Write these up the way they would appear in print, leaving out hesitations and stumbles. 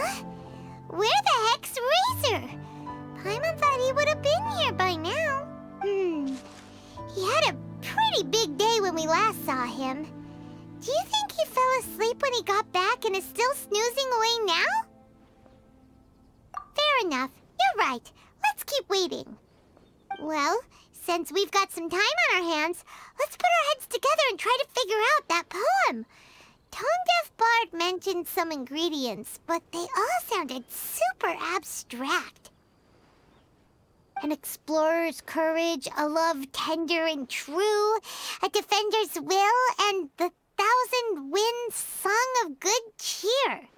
Huh? Where the heck's Razor? Paimon thought he would have been here by now. He had a pretty big day when we last saw him. Do you think he fell asleep when he got back and is still snoozing away now? Fair enough. You're right. Let's keep waiting. Well, since we've got some time on our hands, let's put our heads together and try to figure out that poem. Tone-deaf Bard mentioned some ingredients, but they all sounded super abstract. An explorer's courage, a love tender and true, a defender's will, and the 1,000 winds song of good cheer.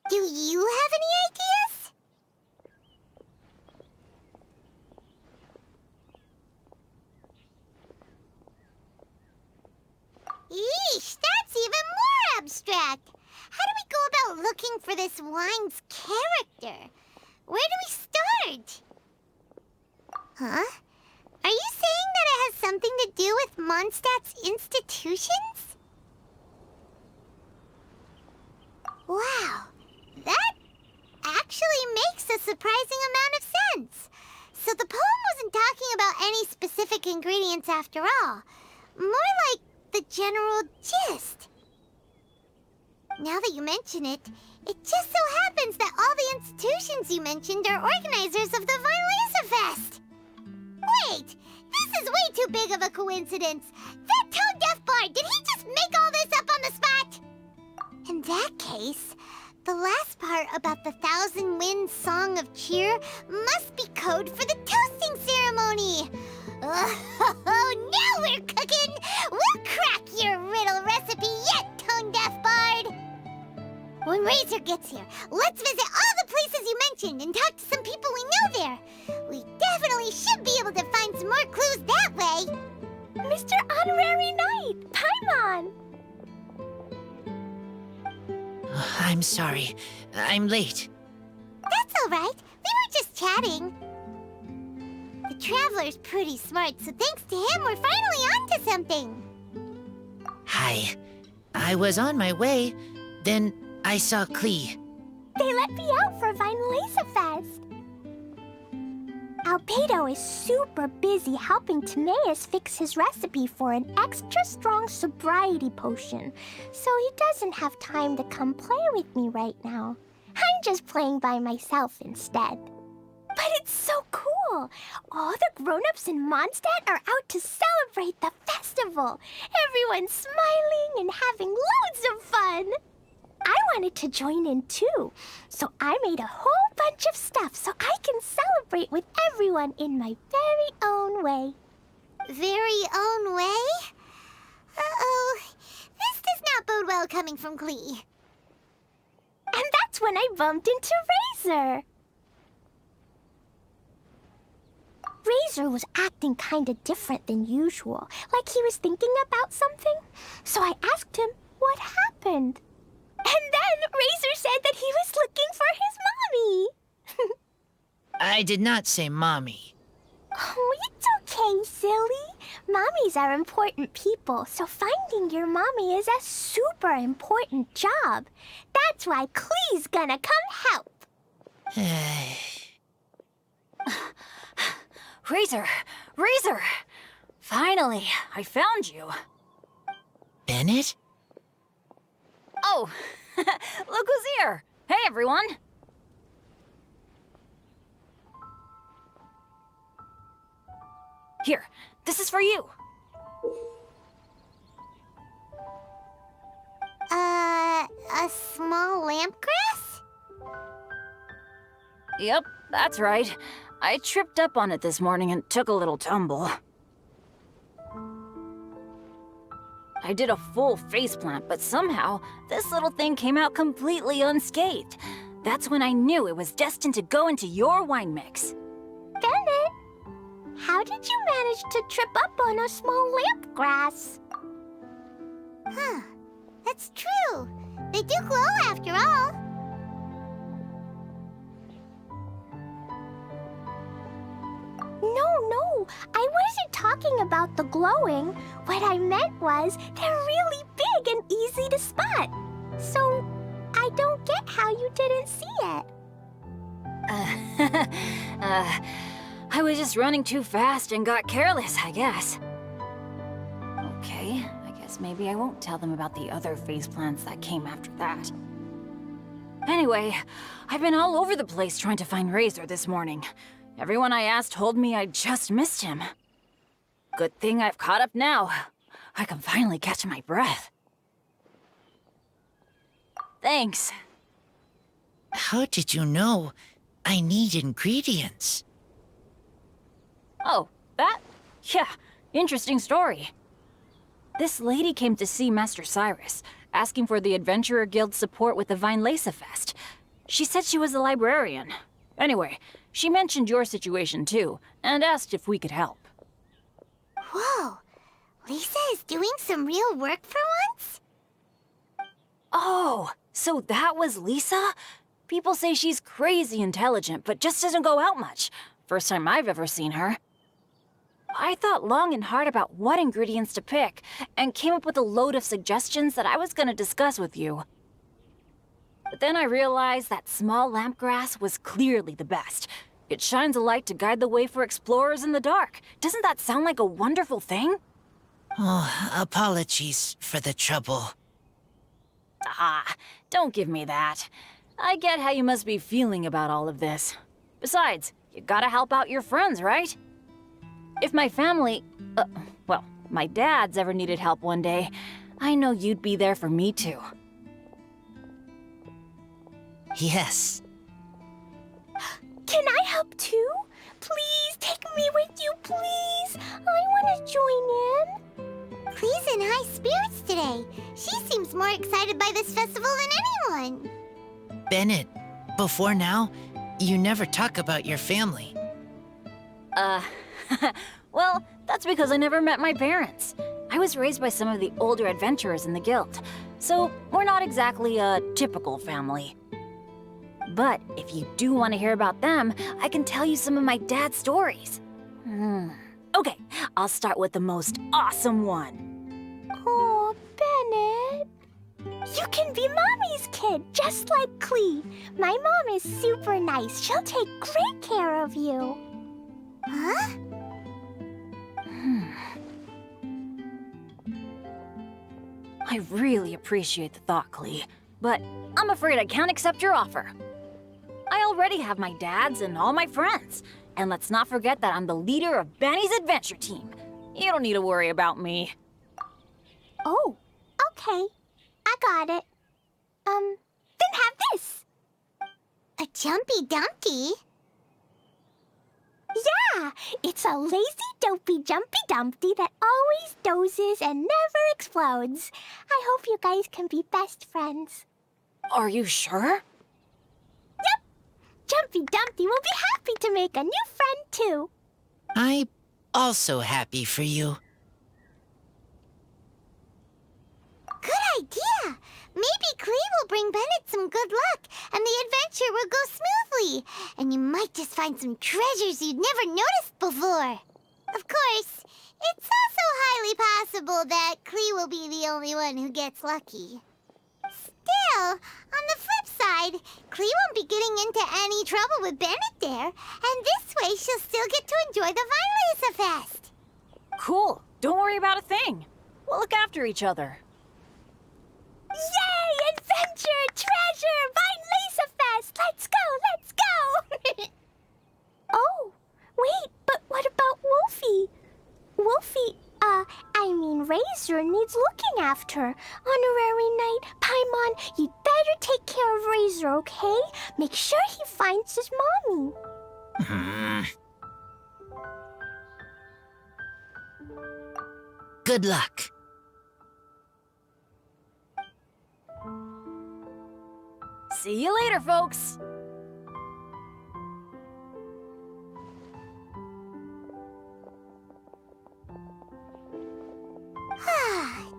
Do you have any ideas? Yeesh, that's even more abstract. How do we go about looking for this wine's character? Where do we start? Huh? Are you saying that it has something to do with Mondstadt's institutions? Wow, that actually makes a surprising amount of sense. So the poem wasn't talking about any specific ingredients after all. More like the general gist. Now that you mention it, it just so happens that all the institutions you mentioned are organizers of the Weinlesefest. Wait, this is way too big of a coincidence. That tone-deaf bard, did he just make all this up on the spot? In that case, the last part about the 1,000 winds song of cheer must be code for the toasting ceremony. Oh, now we're cooking! We'll crack your riddle recipe yet, tone-deaf bard! When Razor gets here, let's visit all the places you mentioned and talk to some people we know there. We definitely should be able to find some more clues that way. Mr. Honorary Knight, Paimon! I'm sorry. I'm late. That's all right. We were just chatting. The Traveler's pretty smart, so thanks to him, we're finally onto something. Hi. I was on my way, then I saw Klee. They let me out for Weinlesefest. Albedo is super busy helping Timaeus fix his recipe for an extra strong sobriety potion, so he doesn't have time to come play with me right now. I'm just playing by myself instead. But it's so cool! All the grown-ups in Mondstadt are out to celebrate the festival. Everyone's smiling and having loads of fun. I wanted to join in too, so I made a whole bunch of stuff so I can celebrate with everyone in my very own way. Very own way? Uh-oh. This does not bode well coming from Klee. And that's when I bumped into Razor. Razor was acting kinda different than usual, like he was thinking about something. So I asked him what happened. And then Razor said that he was looking for his mommy. I did not say mommy. Oh, it's okay, silly. Mommies are important people, so finding your mommy is a super important job. That's why Klee's gonna come help. Razor! Razor! Finally, I found you. Bennett? Oh, look who's here. Hey, everyone. Here, this is for you. A small lampgrass? Yep, that's right. I tripped up on it this morning and took a little tumble. I did a full faceplant, but somehow, this little thing came out completely unscathed. That's when I knew it was destined to go into your wine mix. Bennett, how did you manage to trip up on a small lampgrass? Huh. That's true. They do glow after all. No, I wasn't talking about the glowing. What I meant was they're really big and easy to spot. So I don't get how you didn't see it? I was just running too fast and got careless, I guess. Okay, I guess maybe I won't tell them about the other faceplants that came after that. Anyway, I've been all over the place trying to find Razor this morning. Everyone I asked told me I just missed him. Good thing I've caught up now. I can finally catch my breath. Thanks. How did you know I need ingredients? Oh, that? Yeah, interesting story. This lady came to see Master Cyrus, asking for the Adventurer Guild's support with the Weinlesefest. She said she was a librarian. Anyway, she mentioned your situation too, and asked if we could help. Whoa, Lisa is doing some real work for once? Oh, so that was Lisa? People say she's crazy intelligent, but just doesn't go out much. First time I've ever seen her. I thought long and hard about what ingredients to pick, and came up with a load of suggestions that I was gonna discuss with you. But then I realized that small lampgrass was clearly the best. It shines a light to guide the way for explorers in the dark. Doesn't that sound like a wonderful thing? Oh, apologies for the trouble. Ah, don't give me that. I get how you must be feeling about all of this. Besides, you gotta help out your friends, right? If my family, well, my dad's ever needed help one day, I know you'd be there for me too. Yes. Can I help too? Please take me with you, please. I want to join in. Clee's in high spirits today. She seems more excited by this festival than anyone. Bennett, before now, you never talk about your family. Well, that's because I never met my parents. I was raised by some of the older adventurers in the guild, so we're not exactly a typical family. But if you do want to hear about them, I can tell you some of my dad's stories. Okay, I'll start with the most awesome one. Oh, Bennett. You can be Mommy's kid, just like Clee. My mom is super nice. She'll take great care of you. Huh? I really appreciate the thought, Clee, but I'm afraid I can't accept your offer. I already have my dad's and all my friends. And let's not forget that I'm the leader of Benny's adventure team. You don't need to worry about me. Oh, okay. I got it. Then have this. A Jumpy Dumpty? Yeah, it's a lazy, dopey, jumpy dumpty that always dozes and never explodes. I hope you guys can be best friends. Are you sure? Yep. Jumpy Dumpty will be happy to make a new friend, too. I'm also happy for you. Good idea. Maybe Clee will bring Bennett some good luck, and the adventure will go smoothly. And you might just find some treasures you'd never noticed before. Of course, it's also highly possible that Clee will be the only one who gets lucky. Still, on the flip side, Clee won't be getting into any trouble with Bennett there, and this way she'll still get to enjoy the Weinlesefest. Cool. Don't worry about a thing. We'll look after each other. Yay! Adventure! Treasure! Weinlesefest! Let's go! Let's go! Oh, wait, but what about Wolfie? Wolfie, Razor needs looking after. Honorary Knight, Paimon, you'd better take care of Razor, okay? Make sure he finds his mommy. Good luck. See you later, folks.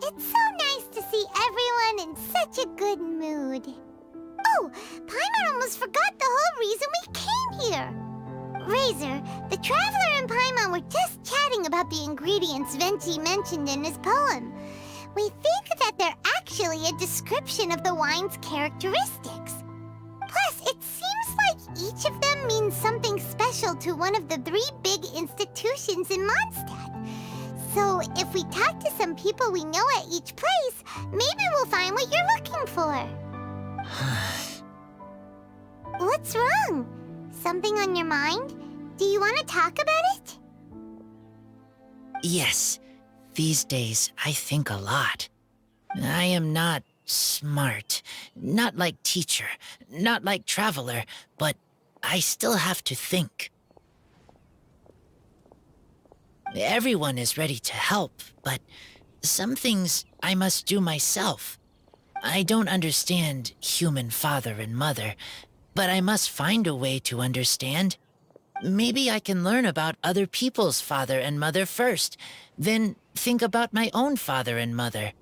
It's so nice to see everyone in such a good mood. Oh, Paimon almost forgot the whole reason we came here. Razor, the Traveler and Paimon were just chatting about the ingredients Venti mentioned in his poem. We think that they're actually a description of the wine's characteristics. each of them means something special to one of the 3 big institutions in Mondstadt. So if we talk to some people we know at each place, maybe we'll find what you're looking for. What's wrong? Something on your mind? Do you want to talk about it? Yes, these days I think a lot. I am not smart, not like teacher, not like traveler, but I still have to think. Everyone is ready to help, but some things I must do myself. I don't understand human father and mother, but I must find a way to understand. Maybe I can learn about other people's father and mother first, then think about my own father and mother.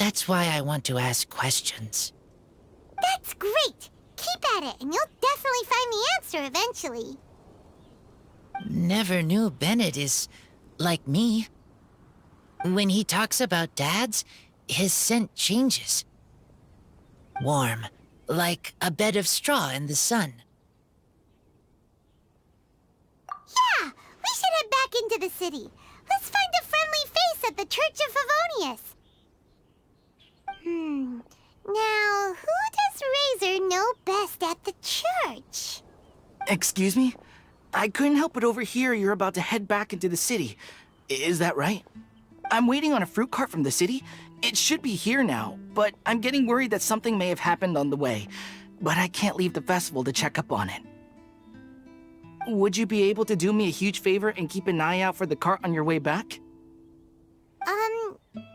That's why I want to ask questions. That's great! Keep at it, and you'll definitely find the answer eventually. Never knew Bennett is like me. When he talks about dads, his scent changes. Warm, like a bed of straw in the sun. Yeah, we should head back into the city. Let's find a friendly face at the Church of Favonius. Now, who does Razor know best at the church? Excuse me? I couldn't help but overhear you're about to head back into the city. Is that right? I'm waiting on a fruit cart from the city. It should be here now, but I'm getting worried that something may have happened on the way. But I can't leave the festival to check up on it. Would you be able to do me a huge favor and keep an eye out for the cart on your way back?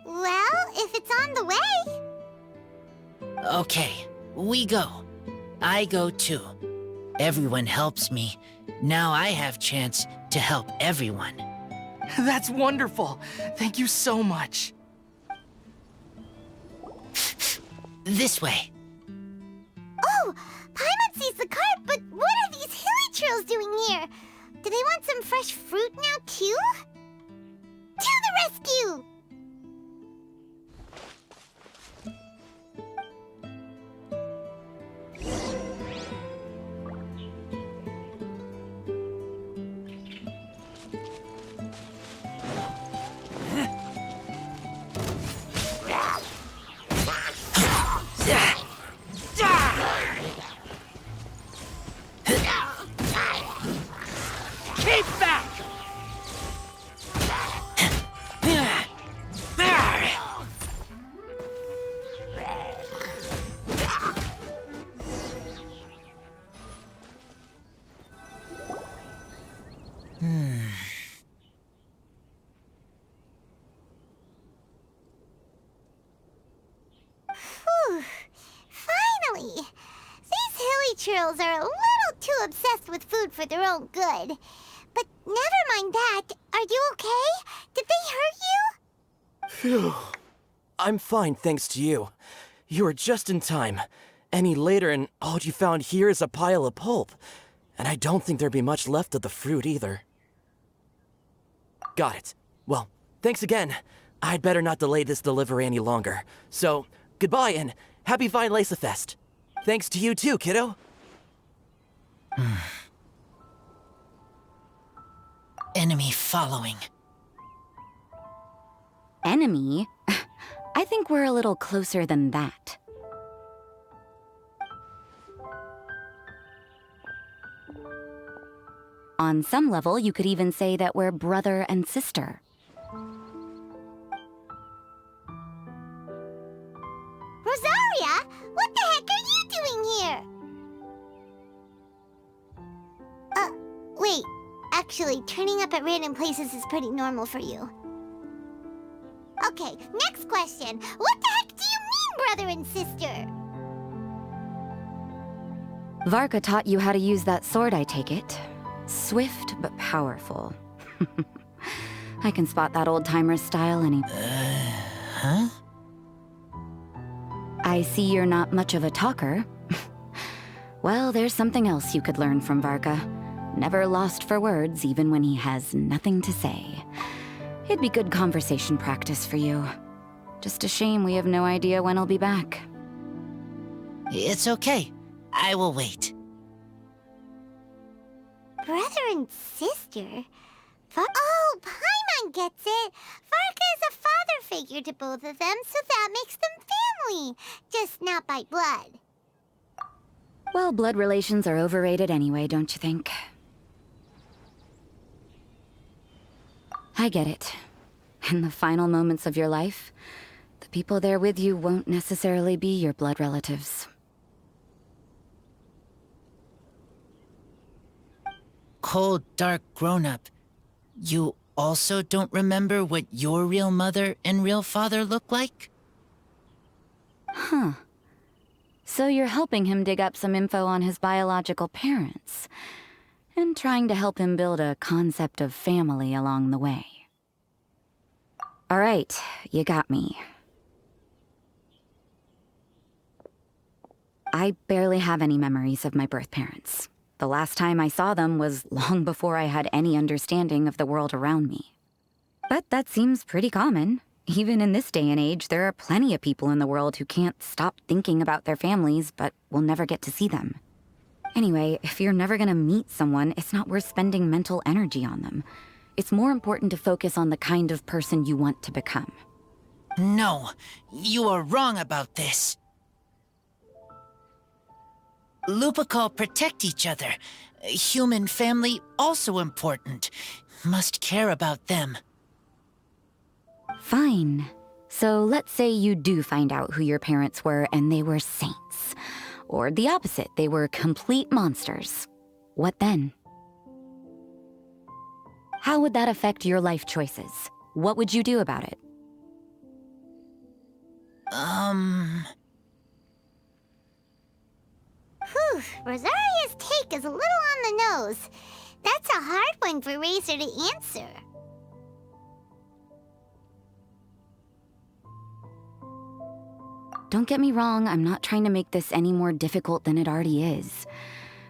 Well, if it's on the way. Okay, we go. I go too. Everyone helps me. Now I have chance to help everyone. That's wonderful. Thank you so much. This way. Oh, Paimon sees the cart, but what are these hilly trails doing here? Do they want some fresh fruit now, too? To the rescue! Keep back! Whew. Finally! These hilly trails are a little too obsessed with food for their own good. But never mind that. Are you okay? Did they hurt you? Phew. I'm fine, thanks to you. You were just in time. Any later and all you found here is a pile of pulp. And I don't think there'd be much left of the fruit either. Got it. Well, thanks again. I'd better not delay this delivery any longer. So, goodbye and happy Weinlesefest. Thanks to you too, kiddo. Enemy following. Enemy? I think we're a little closer than that. On some level, you could even say that we're brother and sister. Rosaria, what the heck are you doing here? Wait. Actually, turning up at random places is pretty normal for you. Okay, next question. What the heck do you mean, brother and sister? Varka taught you how to use that sword, I take it. Swift but powerful. I can spot that old-timer style Huh? I see you're not much of a talker. Well, there's something else you could learn from Varka. Never lost for words, even when he has nothing to say. It'd be good conversation practice for you. Just a shame we have no idea when he'll be back. It's okay. I will wait. Brother and sister? Oh, Paimon gets it! Varka is a father figure to both of them, so that makes them family. Just not by blood. Well, blood relations are overrated anyway, don't you think? I get it. In the final moments of your life, the people there with you won't necessarily be your blood relatives. Cold, dark grown-up. You also don't remember what your real mother and real father look like? Huh. So you're helping him dig up some info on his biological parents, and trying to help him build a concept of family along the way. All right, you got me. I barely have any memories of my birth parents. The last time I saw them was long before I had any understanding of the world around me. But that seems pretty common. Even in this day and age, there are plenty of people in the world who can't stop thinking about their families, but will never get to see them. Anyway, if you're never gonna meet someone, it's not worth spending mental energy on them. It's more important to focus on the kind of person you want to become. No, you are wrong about this. Lupical protect each other. Human family also important. Must care about them. Fine. So let's say you do find out who your parents were and they were saints. Or the opposite, they were complete monsters. What then? How would that affect your life choices? What would you do about it? Whew, Rosaria's take is a little on the nose. That's a hard one for Razor to answer. Don't get me wrong, I'm not trying to make this any more difficult than it already is.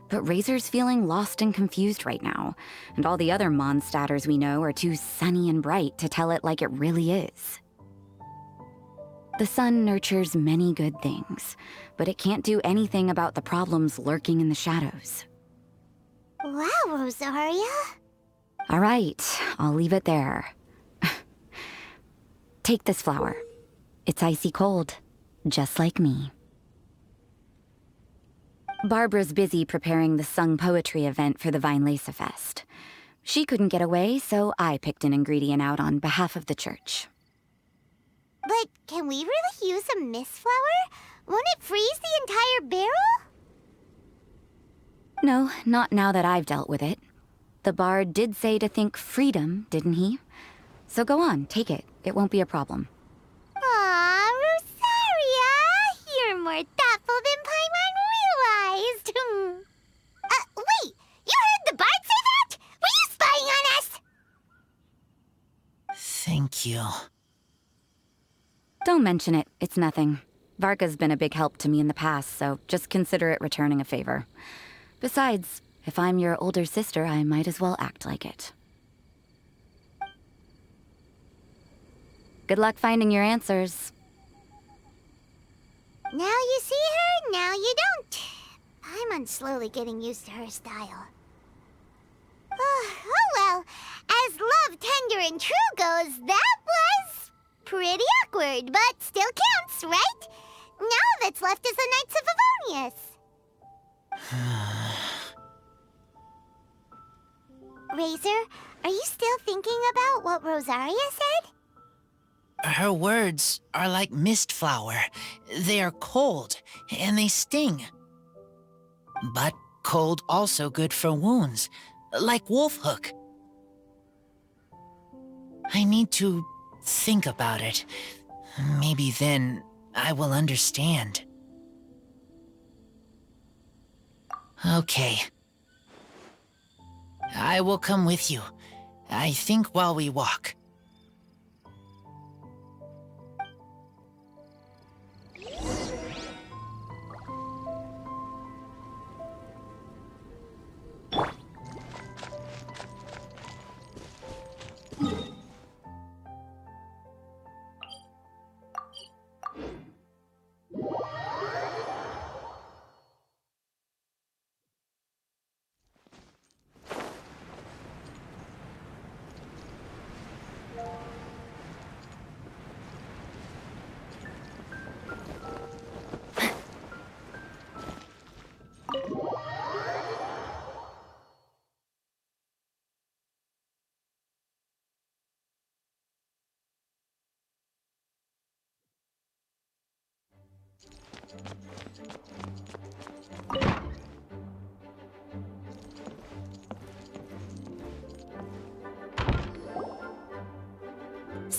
But Razor's feeling lost and confused right now, and all the other Mondstadters we know are too sunny and bright to tell it like it really is. The sun nurtures many good things, but it can't do anything about the problems lurking in the shadows. Wow, Rosaria. All right, I'll leave it there. Take this flower. It's icy cold, just like me. Barbara's busy preparing the sung poetry event for the Weinlesefest. She couldn't get away, so I picked an ingredient out on behalf of the church. But can we really use a mist flower? Won't it freeze the entire barrel? No, not now that I've dealt with it. The bard did say to think freedom, didn't he? So go on, take it. It won't be a problem. Aw, Rosaria! You're more thoughtful than Paimon realized. Wait! You heard the bard say that? Were you spying on us? Thank you. Don't mention it. It's nothing. Varka's been a big help to me in the past, so just consider it returning a favor. Besides, if I'm your older sister, I might as well act like it. Good luck finding your answers. Now you see her, now you don't. Paimon's slowly getting used to her style. Oh well, as love tender and true goes, that was pretty awkward, but still counts, right? Now all that's left is the Knights of Favonius. Razor, are you still thinking about what Rosaria said? Her words are like mist flower. They are cold, and they sting. But cold also good for wounds, like wolfhook. I need to think about it. Maybe then I will understand. Okay. I will come with you. I think while we walk.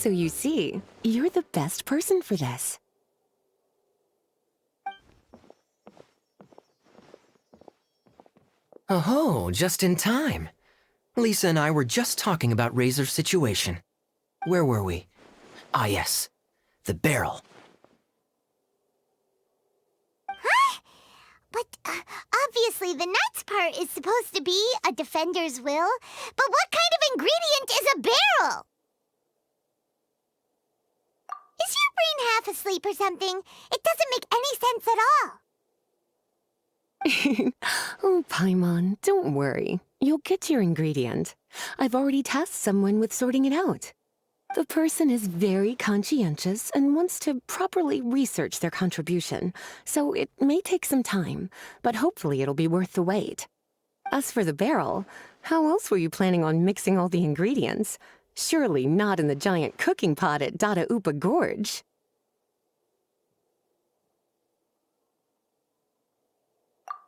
So you see, you're the best person for this. Oh, just in time. Lisa and I were just talking about Razor's situation. Where were we? Ah, yes. The barrel. Huh? But obviously the nuts part is supposed to be a defender's will. But what kind of ingredient is a barrel? Is your brain half asleep or something? It doesn't make any sense at all. Oh, Paimon, don't worry. You'll get your ingredient. I've already tasked someone with sorting it out. The person is very conscientious and wants to properly research their contribution, so it may take some time, but hopefully it'll be worth the wait. As for the barrel, how else were you planning on mixing all the ingredients? Surely not in the giant cooking pot at Dada Upa Gorge.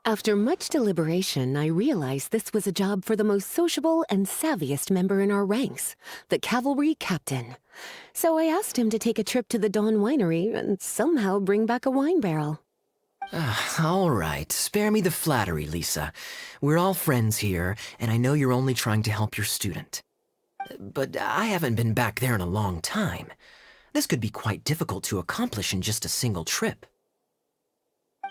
After much deliberation, I realized this was a job for the most sociable and savviest member in our ranks, the cavalry captain. So I asked him to take a trip to the Dawn Winery and somehow bring back a wine barrel. All right, spare me the flattery, Lisa. We're all friends here, and I know you're only trying to help your student. But I haven't been back there in a long time. This could be quite difficult to accomplish in just a single trip.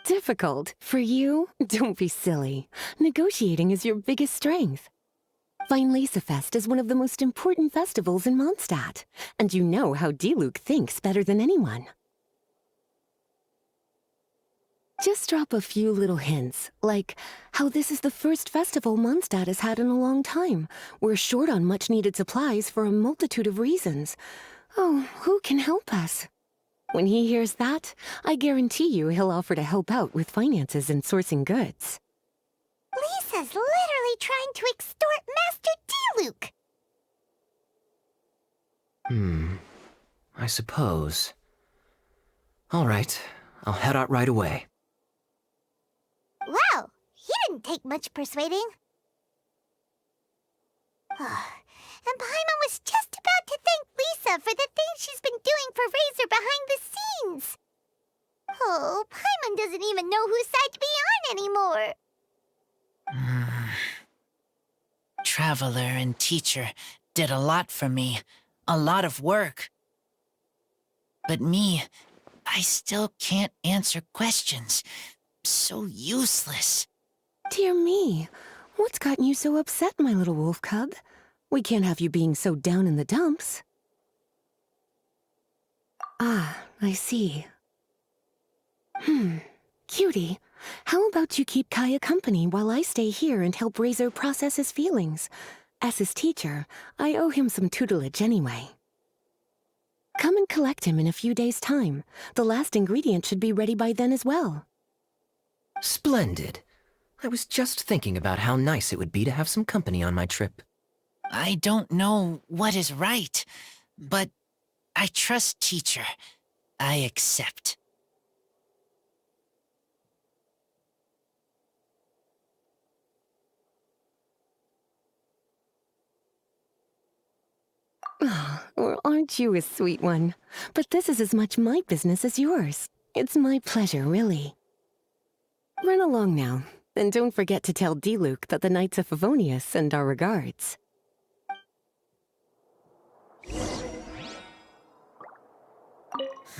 Difficult? For you? Don't be silly. Negotiating is your biggest strength. Weinlesefest is one of the most important festivals in Mondstadt, and you know how Diluc thinks better than anyone. Just drop a few little hints, like how this is the first festival Mondstadt has had in a long time. We're short on much-needed supplies for a multitude of reasons. Oh, who can help us? When he hears that, I guarantee you he'll offer to help out with finances and sourcing goods. Lisa's literally trying to extort Master Diluc. I suppose. All right, I'll head out right away. Wow, he didn't take much persuading. And Paimon was just about to thank Lisa for the things she's been doing for Razor behind the scenes. Oh, Paimon doesn't even know whose side to be on anymore. Traveler and teacher did a lot for me, a lot of work. But me, I still can't answer questions. So useless. Dear me, what's gotten you so upset, my little wolf cub? We can't have you being so down in the dumps. Ah, I see. Cutie, how about you keep Kaya company while I stay here and help Razor process his feelings? As his teacher, I owe him some tutelage anyway. Come and collect him in a few days' time. The last ingredient should be ready by then as well. Splendid. I was just thinking about how nice it would be to have some company on my trip. I don't know what is right, but I trust teacher. I accept. Well, aren't you a sweet one? But this is as much my business as yours. It's my pleasure, really. Run along now, and don't forget to tell Diluc that the Knights of Favonius send our regards.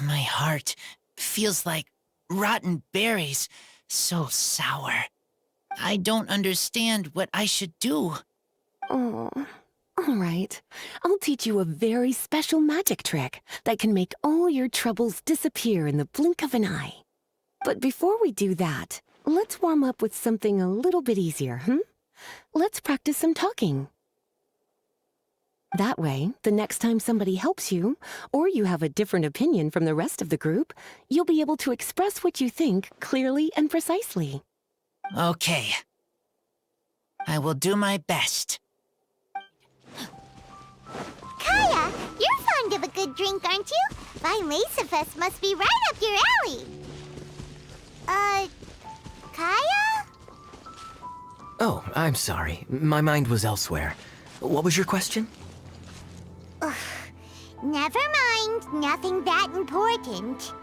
My heart feels like rotten berries, so sour. I don't understand what I should do. Oh, all right. I'll teach you a very special magic trick that can make all your troubles disappear in the blink of an eye. But before we do that, let's warm up with something a little bit easier, Let's practice some talking. That way, the next time somebody helps you, or you have a different opinion from the rest of the group, you'll be able to express what you think clearly and precisely. Okay. I will do my best. Kaya, you're fond of a good drink, aren't you? Weinlesefest must be right up your alley. Kaya? Oh, I'm sorry. My mind was elsewhere. What was your question? Now Never mind, nothing that important.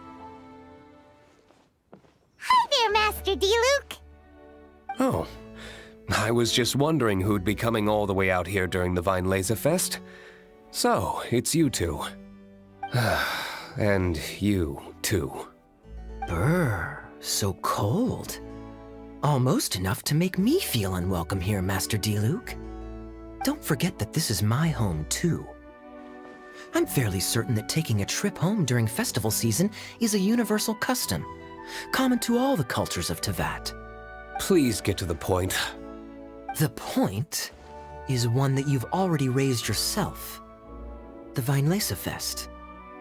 Hi there, Master D-Luke. Oh, I was just wondering who'd be coming all the way out here during the Weinlesefest. So, it's you two. And you, too. Brr, so cold. Almost enough to make me feel unwelcome here, Master D-Luke. Don't forget that this is my home, too. I'm fairly certain that taking a trip home during festival season is a universal custom, common to all the cultures of Teyvat. Please get to the point. The point is one that you've already raised yourself. The Weinlesefest.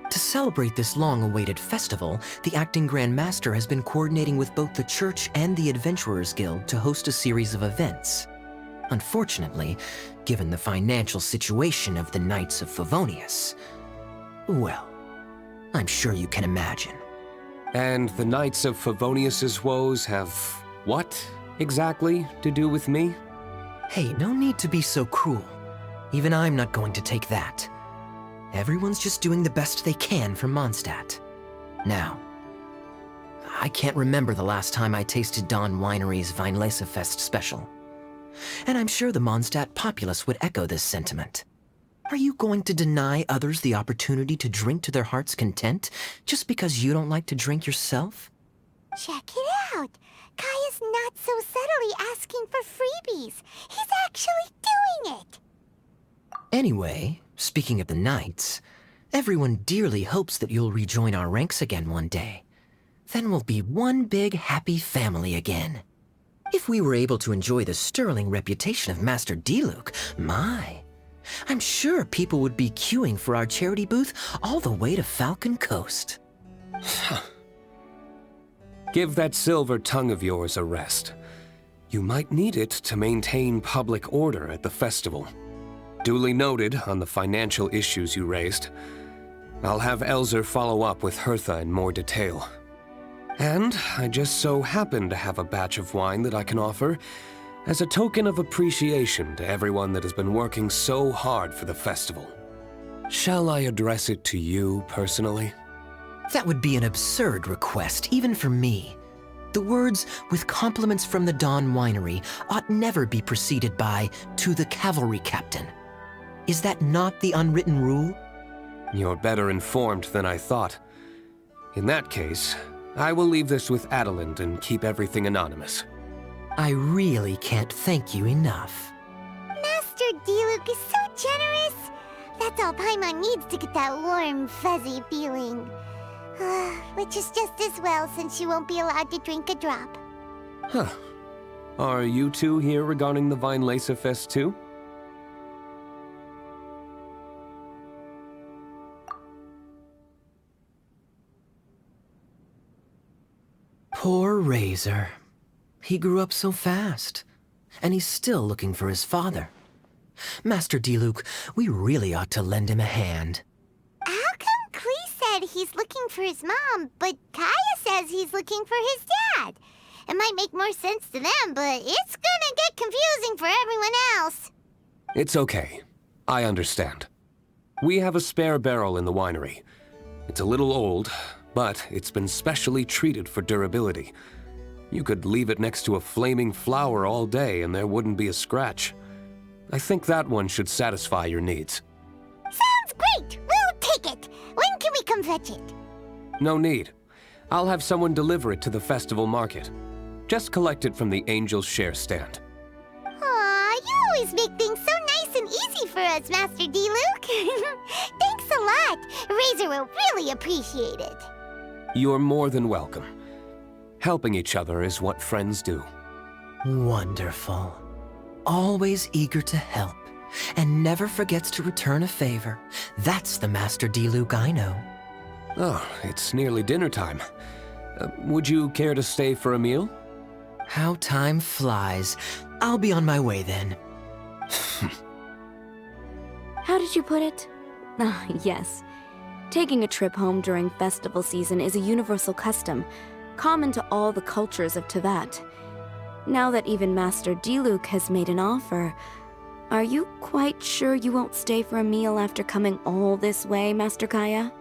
To celebrate this long-awaited festival, the Acting Grand Master has been coordinating with both the Church and the Adventurers Guild to host a series of events. Unfortunately, given the financial situation of the Knights of Favonius, well, I'm sure you can imagine. And the Knights of Favonius's woes have what, exactly, to do with me? Hey, no need to be so cruel. Even I'm not going to take that. Everyone's just doing the best they can for Mondstadt. Now, I can't remember the last time I tasted Dawn Winery's Weinlesefest special. And I'm sure the Mondstadt populace would echo this sentiment. Are you going to deny others the opportunity to drink to their heart's content just because you don't like to drink yourself? Check it out. Kaya's not so subtly asking for freebies. He's actually doing it. Anyway, speaking of the Knights, everyone dearly hopes that you'll rejoin our ranks again one day. Then we'll be one big happy family again. If we were able to enjoy the sterling reputation of Master D-Luke, I'm sure people would be queuing for our charity booth all the way to Falcon Coast. Give that silver tongue of yours a rest. You might need it to maintain public order at the festival. Duly noted on the financial issues you raised. I'll have Elzer follow up with Hertha in more detail. And I just so happen to have a batch of wine that I can offer as a token of appreciation to everyone that has been working so hard for the festival. Shall I address it to you personally? That would be an absurd request, even for me. The words, with compliments from the Dawn Winery, ought never be preceded by, to the cavalry captain. Is that not the unwritten rule? You're better informed than I thought. In that case, I will leave this with Adeland and keep everything anonymous. I really can't thank you enough. Master D-Luke is so generous. That's all Paimon needs to get that warm, fuzzy feeling. Which is just as well since you won't be allowed to drink a drop. Huh. Are you two here regarding the Weinlesefest too? Poor Razor. He grew up so fast, and he's still looking for his father. Master D-Luke, we really ought to lend him a hand. How come Klee said he's looking for his mom, but Kaya says he's looking for his dad? It might make more sense to them, but it's gonna get confusing for everyone else. It's okay. I understand. We have a spare barrel in the winery. It's a little old, but it's been specially treated for durability. You could leave it next to a flaming flower all day and there wouldn't be a scratch. I think that one should satisfy your needs. Sounds great! We'll take it! When can we come fetch it? No need. I'll have someone deliver it to the festival market. Just collect it from the Angel's Share stand. Aw, you always make things so nice and easy for us, Master D-Luke. Thanks a lot. Razor will really appreciate it. You're more than welcome. Helping each other is what friends do. Wonderful. Always eager to help, and never forgets to return a favor. That's the Master D-Luke I know. Oh, it's nearly dinner time. Would you care to stay for a meal? How time flies. I'll be on my way then. How did you put it? Ah, yes. Taking a trip home during festival season is a universal custom, common to all the cultures of Teyvat. Now that even Master D-Luke has made an offer, Are you quite sure you won't stay for a meal after coming all this way, Master Kaya?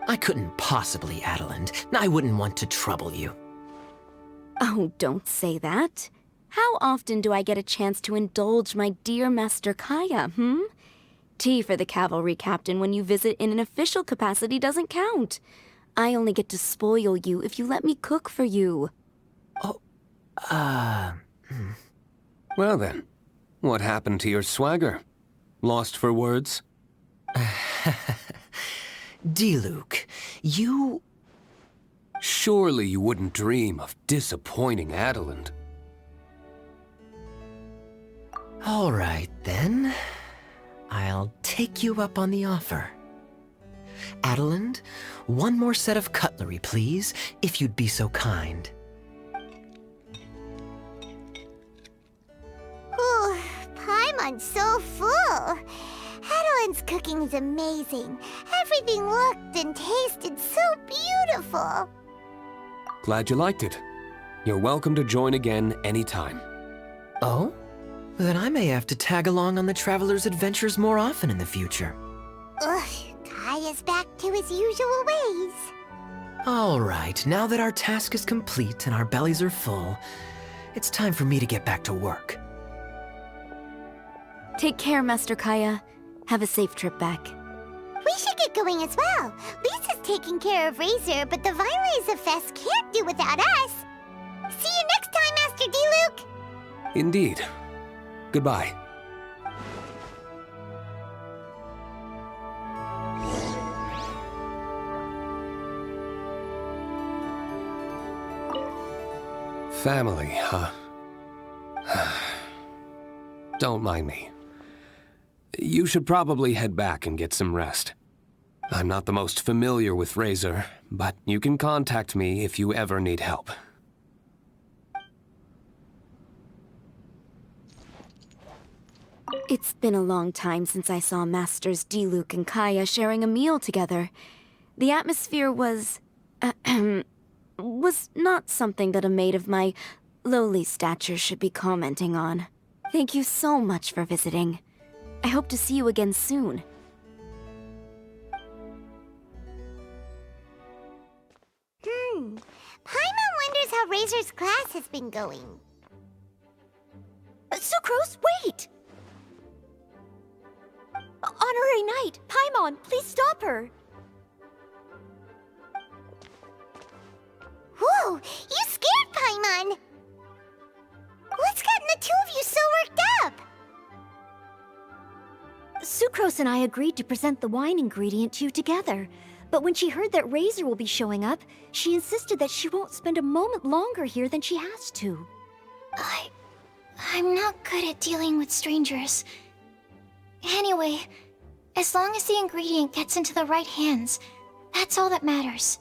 I couldn't possibly, Adeline. I wouldn't want to trouble you. Oh, don't say that. How often do I get a chance to indulge my dear Master Kaya, Tea for the cavalry captain when you visit in an official capacity doesn't count. I only get to spoil you if you let me cook for you. Well then, what happened to your swagger? Lost for words? Diluc, you... Surely you wouldn't dream of disappointing Adeline. All right, then. I'll take you up on the offer. Adeline, one more set of cutlery, please, if you'd be so kind. Ooh, Paimon's so full. Adeline's cooking's amazing. Everything looked and tasted so beautiful. Glad you liked it. You're welcome to join again anytime. Oh? Then I may have to tag along on the Traveler's adventures more often in the future. Ugh, Kaya's back to his usual ways. All right, now that our task is complete and our bellies are full, it's time for me to get back to work. Take care, Master Kaya. Have a safe trip back. We should get going as well. Lisa's taking care of Razor, but the Weinlesefest can't do without us. See you next time, Master Diluc! Indeed. Goodbye. Family, huh? Don't mind me. You should probably head back and get some rest. I'm not the most familiar with Razor, but you can contact me if you ever need help. It's been a long time since I saw Masters Diluc and Kaya sharing a meal together. The atmosphere was not something that a maid of my lowly stature should be commenting on. Thank you so much for visiting. I hope to see you again soon. Paimon wonders how Razor's class has been going. Sucrose, wait! Honorary Knight, Paimon, please stop her! Whoa, you scared Paimon! What's gotten the two of you so worked up? Sucrose and I agreed to present the wine ingredient to you together. But when she heard that Razor will be showing up, she insisted that she won't spend a moment longer here than she has to. I'm not good at dealing with strangers. Anyway, as long as the ingredient gets into the right hands, that's all that matters.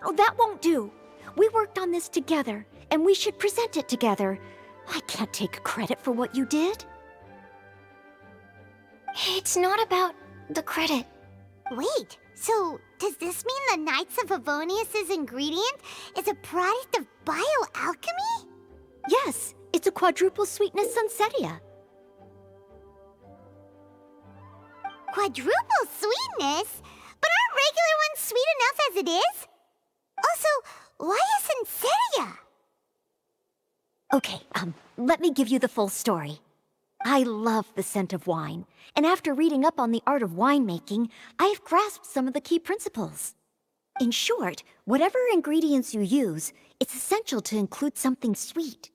Oh, that won't do. We worked on this together, and we should present it together. I can't take credit for what you did. It's not about the credit. Wait, so does this mean the Knights of Favonius' ingredient is a product of bioalchemy? Yes, it's a quadruple sweetness sunsetia. Quadruple sweetness? But aren't regular ones sweet enough as it is? Also, why a sunsetia? Okay, let me give you the full story. I love the scent of wine, and after reading up on the art of winemaking, I've grasped some of the key principles. In short, whatever ingredients you use, it's essential to include something sweet.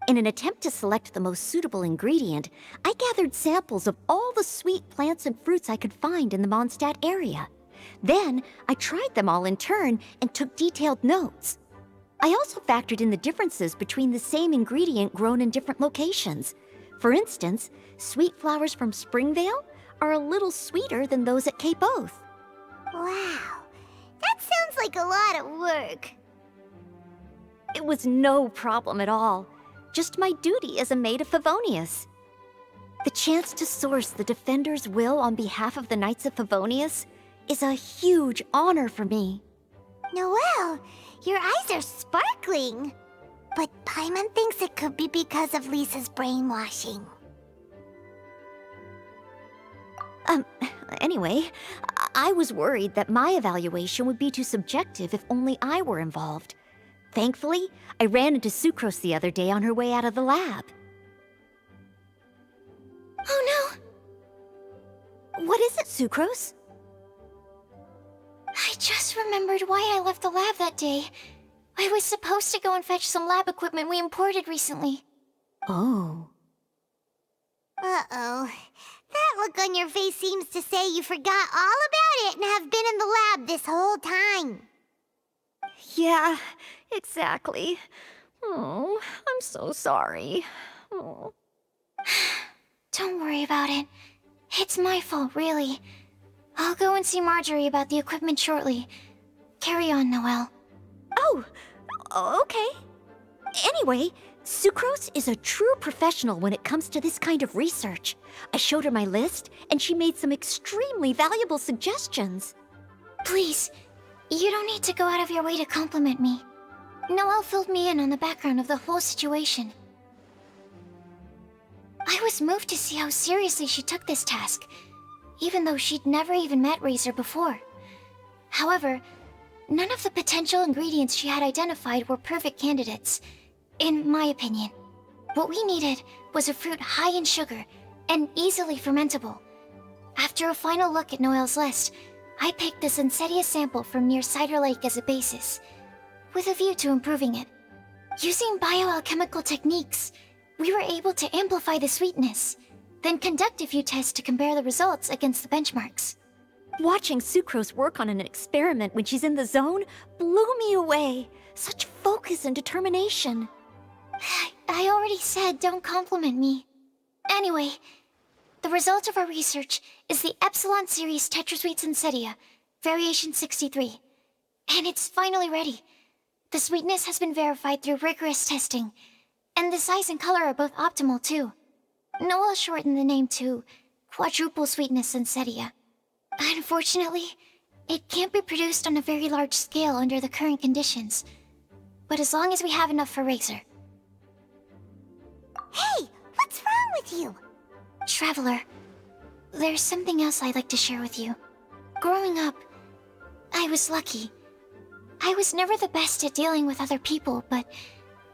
In an attempt to select the most suitable ingredient, I gathered samples of all the sweet plants and fruits I could find in the Mondstadt area. Then, I tried them all in turn and took detailed notes. I also factored in the differences between the same ingredient grown in different locations. For instance, sweet flowers from Springvale are a little sweeter than those at Cape Oath. Wow, that sounds like a lot of work. It was no problem at all. Just my duty as a maid of Favonius. The chance to source the Defender's will on behalf of the Knights of Favonius is a huge honor for me. Noelle, your eyes are sparkling. But Paimon thinks it could be because of Lisa's brainwashing. Anyway, I was worried that my evaluation would be too subjective if only I were involved. Thankfully, I ran into Sucrose the other day on her way out of the lab. Oh no! What is it, Sucrose? I just remembered why I left the lab that day. I was supposed to go and fetch some lab equipment we imported recently. Oh. Uh-oh. That look on your face seems to say you forgot all about it and have been in the lab this whole time. Yeah, exactly. Oh, I'm so sorry. Oh. Don't worry about it. It's my fault, really. I'll go and see Marjorie about the equipment shortly. Carry on, Noelle. Oh, okay. Anyway, Sucrose is a true professional when it comes to this kind of research. I showed her my list, and she made some extremely valuable suggestions. Please, you don't need to go out of your way to compliment me. Noelle filled me in on the background of the whole situation. I was moved to see how seriously she took this task, even though she'd never even met Razor before. However, none of the potential ingredients she had identified were perfect candidates, in my opinion. What we needed was a fruit high in sugar and easily fermentable. After a final look at Noelle's list, I picked the Setelah sample from near Cider Lake as a basis, with a view to improving it. Using bioalchemical techniques, we were able to amplify the sweetness, then conduct a few tests to compare the results against the benchmarks. Watching Sucrose work on an experiment when she's in the zone blew me away. Such focus and determination. I already said don't compliment me. Anyway, the result of our research is the Epsilon Series Tetrasweet Setelah, variation 63. And it's finally ready. The sweetness has been verified through rigorous testing, and the size and color are both optimal too. Noelle shortened the name to Quadruple Sweetness Setelah. Unfortunately, it can't be produced on a very large scale under the current conditions, but as long as we have enough for Razor. Hey, what's wrong with you? Traveler, there's something else I'd like to share with you. Growing up, I was lucky. I was never the best at dealing with other people, but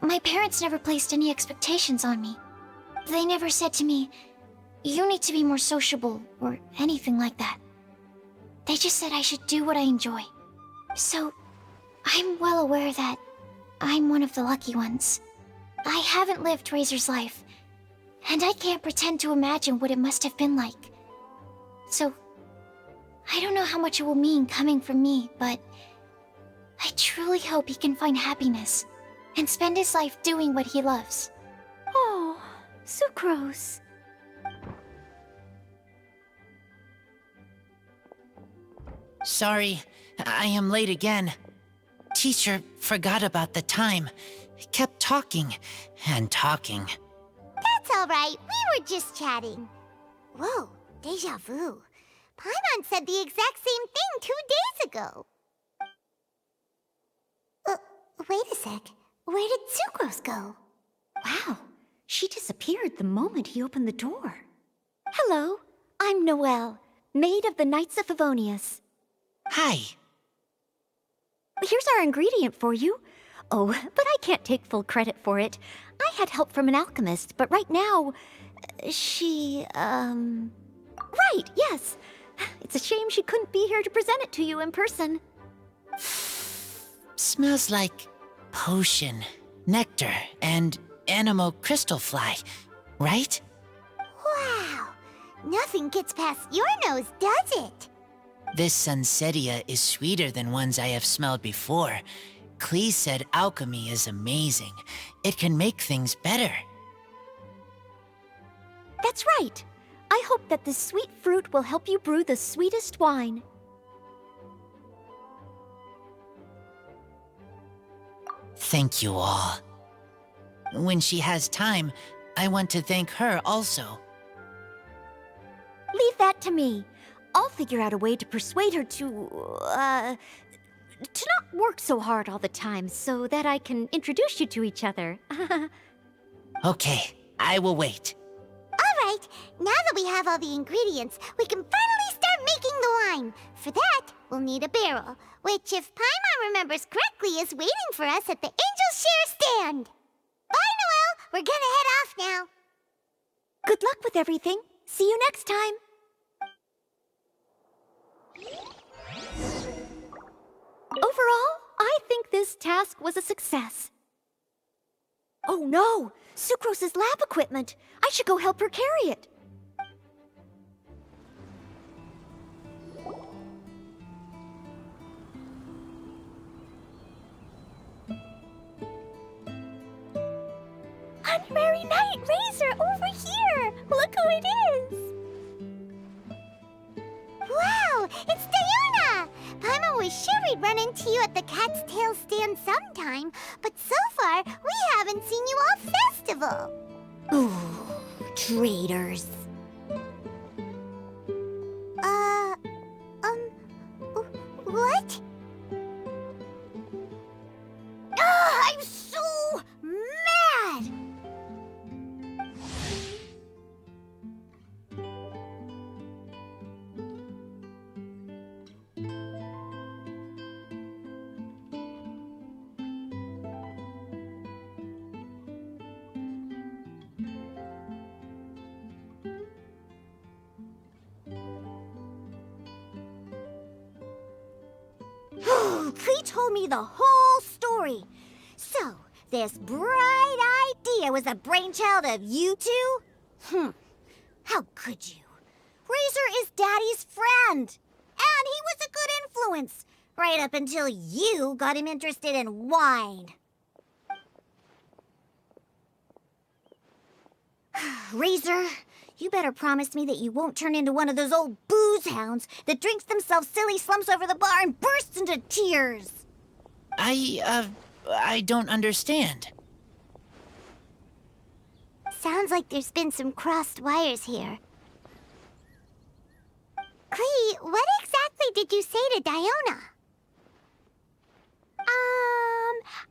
my parents never placed any expectations on me. They never said to me, "You need to be more sociable," or anything like that. They just said I should do what I enjoy. So, I'm well aware that I'm one of the lucky ones. I haven't lived Razor's life, and I can't pretend to imagine what it must have been like. So, I don't know how much it will mean coming from me, but I truly hope he can find happiness and spend his life doing what he loves. Oh, Sucrose. Sorry, I am late again. Teacher forgot about the time. Kept talking and talking. That's all right. We were just chatting. Whoa, deja vu. Paimon said the exact same thing 2 days ago. Wait a sec. Where did Sucrose go? Wow, she disappeared the moment he opened the door. Hello, I'm Noelle, maid of the Knights of Favonius. Hi. Here's our ingredient for you. Oh, but I can't take full credit for it. I had help from an alchemist, but right now, Right, yes. It's a shame she couldn't be here to present it to you in person. Smells like potion, nectar, and anemo crystal fly, right? Wow. Nothing gets past your nose, does it? This Setelah is sweeter than ones I have smelled before. Klee said alchemy is amazing. It can make things better. That's right. I hope that this sweet fruit will help you brew the sweetest wine. Thank you all. When she has time, I want to thank her also. Leave that to me. I'll figure out a way to persuade her to not work so hard all the time so that I can introduce you to each other. Okay, I will wait. All right. Now that we have all the ingredients, we can finally start making the wine. For that, we'll need a barrel, which, if Paimon remembers correctly, is waiting for us at the Angel Share stand. Bye, Noelle! We're gonna head off now. Good luck with everything. See you next time. Overall, I think this task was a success. Oh no! Sucrose's lab equipment! I should go help her carry it. Honorary Knight Razor, over here! Look who it is! Wow, it's Diona! Paimon was sure we'd run into you at the Cat's Tail stand sometime, but so far, we haven't seen you all festival. Ooh, traitors. What? Ah, I'm so mad! Klee told me the whole story. So, this bright idea was the brainchild of you two? How could you? Razor is Daddy's friend. And he was a good influence. Right up until you got him interested in wine. Razor, you better promise me that you won't turn into one of those old booze hounds that drinks themselves silly, slumps over the bar, and bursts into tears. I don't understand. Sounds like there's been some crossed wires here. Klee, what exactly did you say to Diona?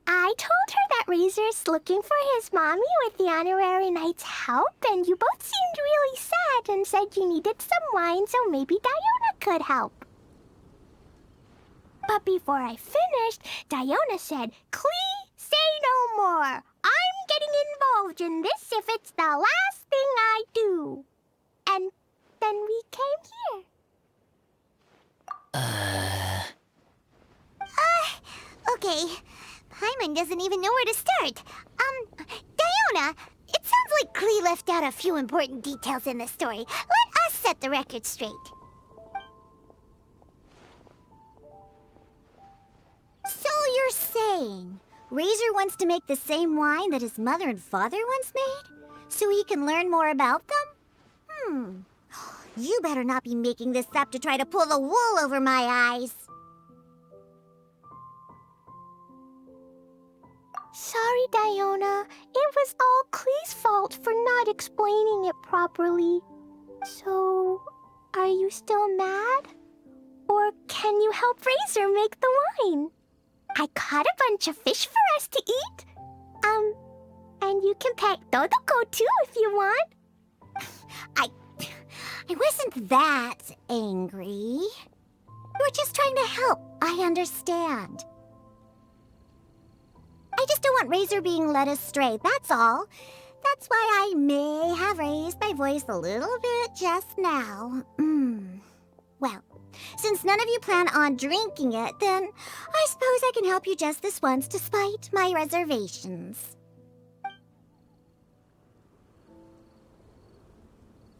I told her that Razor's looking for his mommy with the Honorary Knight's help, and you both seemed really sad and said you needed some wine, so maybe Diona could help. But before I finished, Diona said, "Klee, say no more. I'm getting involved in this if it's the last thing I do." And then we came here. Okay. Paimon doesn't even know where to start. Diona, it sounds like Klee left out a few important details in the story. Let us set the record straight. So you're saying Razor wants to make the same wine that his mother and father once made? So he can learn more about them? You better not be making this up to try to pull the wool over my eyes. Sorry, Diona. It was all Klee's fault for not explaining it properly. So, are you still mad? Or can you help Razor make the wine? I caught a bunch of fish for us to eat. And you can pet Totoko too if you want. I wasn't that angry. We're just trying to help. I understand. I just don't want Razor being led astray, that's all. That's why I may have raised my voice a little bit just now. Well, since none of you plan on drinking it, then I suppose I can help you just this once despite my reservations.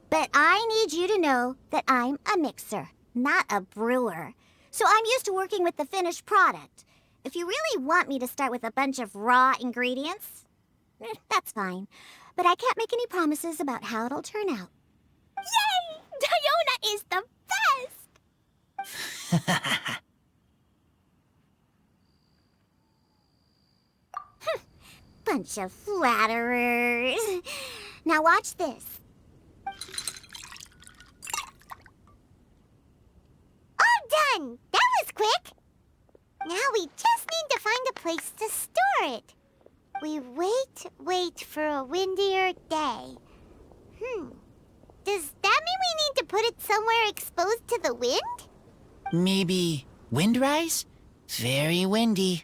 But I need you to know that I'm a mixer, not a brewer. So I'm used to working with the finished product. If you really want me to start with a bunch of raw ingredients, that's fine. But I can't make any promises about how it'll turn out. Yay! Diona is the best! Bunch of flatterers. Now watch this. All done! That was quick! Now we just need to find a place to store it. We wait for a windier day. Does that mean we need to put it somewhere exposed to the wind? Maybe windrise? Very windy.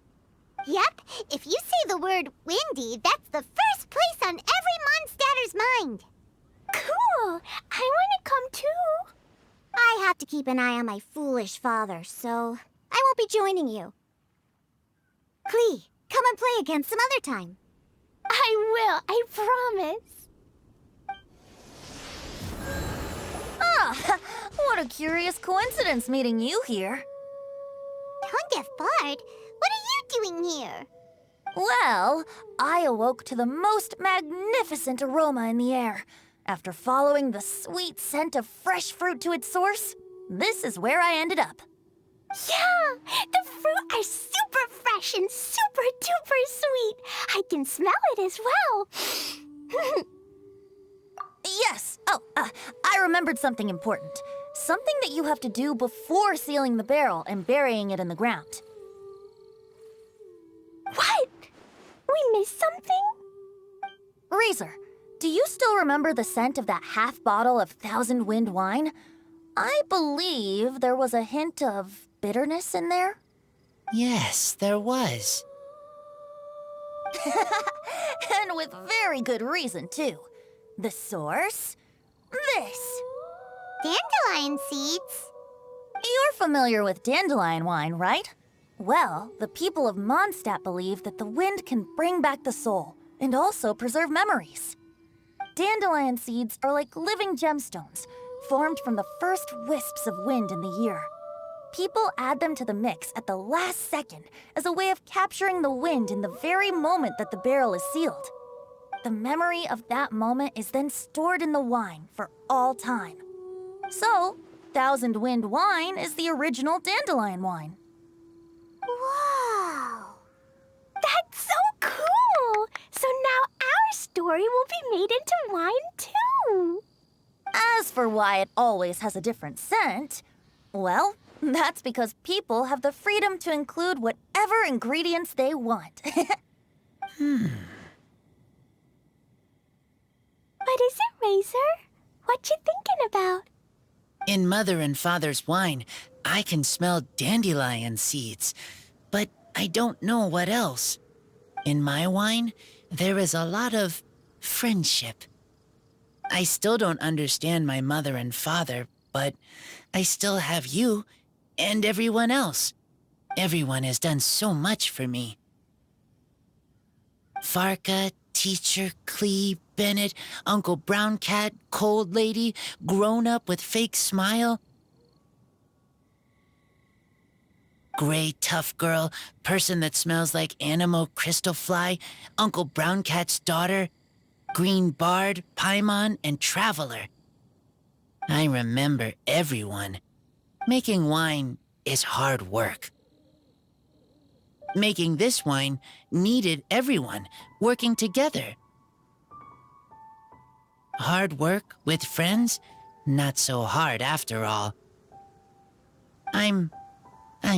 Yep, if you say the word windy, that's the first place on every Mondstatter's mind. Cool! I want to come too. I have to keep an eye on my foolish father, so I won't be joining you. Klee, come and play again some other time. I will, I promise. Ah, what a curious coincidence meeting you here. Tone-deaf Bard, what are you doing here? Well, I awoke to the most magnificent aroma in the air. After following the sweet scent of fresh fruit to its source, this is where I ended up. Yeah, the fruit are super fresh and super duper sweet. I can smell it as well. Yes. I remembered something important. Something that you have to do before sealing the barrel and burying it in the ground. What? We missed something? Razor, do you still remember the scent of that half bottle of Thousand Wind wine? I believe there was a hint of bitterness in there. Yes, there was. And with very good reason, too. The source? This. Dandelion seeds? You're familiar with dandelion wine, right? Well, the people of Mondstadt believe that the wind can bring back the soul and also preserve memories. Dandelion seeds are like living gemstones, formed from the first wisps of wind in the year. People add them to the mix at the last second as a way of capturing the wind in the very moment that the barrel is sealed. The memory of that moment is then stored in the wine for all time. So, Thousand Wind wine is the original dandelion wine. Wow! That's so cool! So now our story will be made into wine too. As for why it always has a different scent, well, that's because people have the freedom to include whatever ingredients they want. What is it, Razor? What you thinking about? In Mother and Father's wine, I can smell dandelion seeds, but I don't know what else. In my wine, there is a lot of friendship. I still don't understand my mother and father, but I still have you and everyone else. Everyone has done so much for me. Farka, Teacher, Klee, Bennett, Uncle Brown Cat, Cold Lady, Grown Up with Fake Smile. Gray Tough Girl, Person that Smells like Animo Crystal Fly, Uncle Brown Cat's Daughter, Green Bard, Paimon, and Traveler. I remember everyone. Making wine is hard work. Making this wine needed everyone working together. Hard work with friends? Not so hard after all. I'm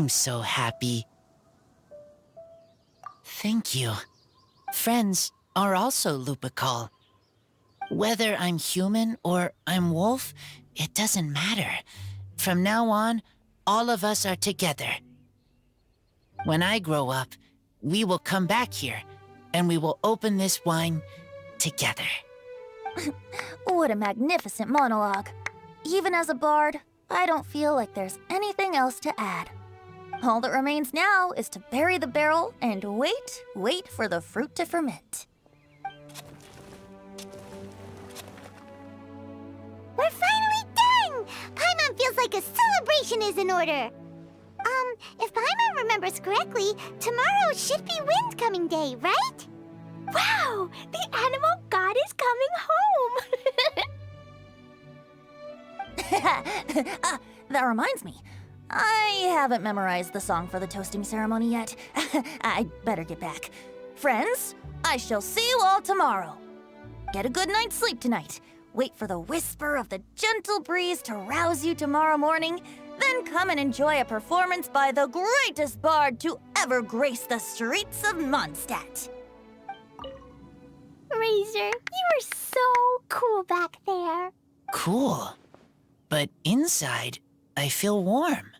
so happy. Thank you. Friends are also Lupical. Whether I'm human or I'm wolf, it doesn't matter. From now on, all of us are together. When I grow up, we will come back here, and we will open this wine together. What a magnificent monologue. Even as a bard, I don't feel like there's anything else to add. All that remains now is to bury the barrel and wait for the fruit to ferment. We're finally done! Paimon feels like a celebration is in order. If Paimon remembers correctly, tomorrow should be Wind-coming day, right? Wow! The animal god is coming home! That reminds me. I haven't memorized the song for the toasting ceremony yet. I'd better get back. Friends, I shall see you all tomorrow. Get a good night's sleep tonight. Wait for the whisper of the gentle breeze to rouse you tomorrow morning. Then come and enjoy a performance by the greatest bard to ever grace the streets of Mondstadt. Razor, you were so cool back there. cool. But inside, I feel warm.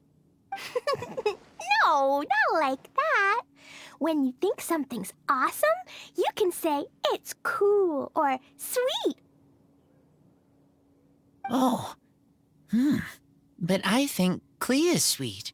No, not like that. When you think something's awesome, you can say it's cool or sweet. Oh. But I think Clea is sweet.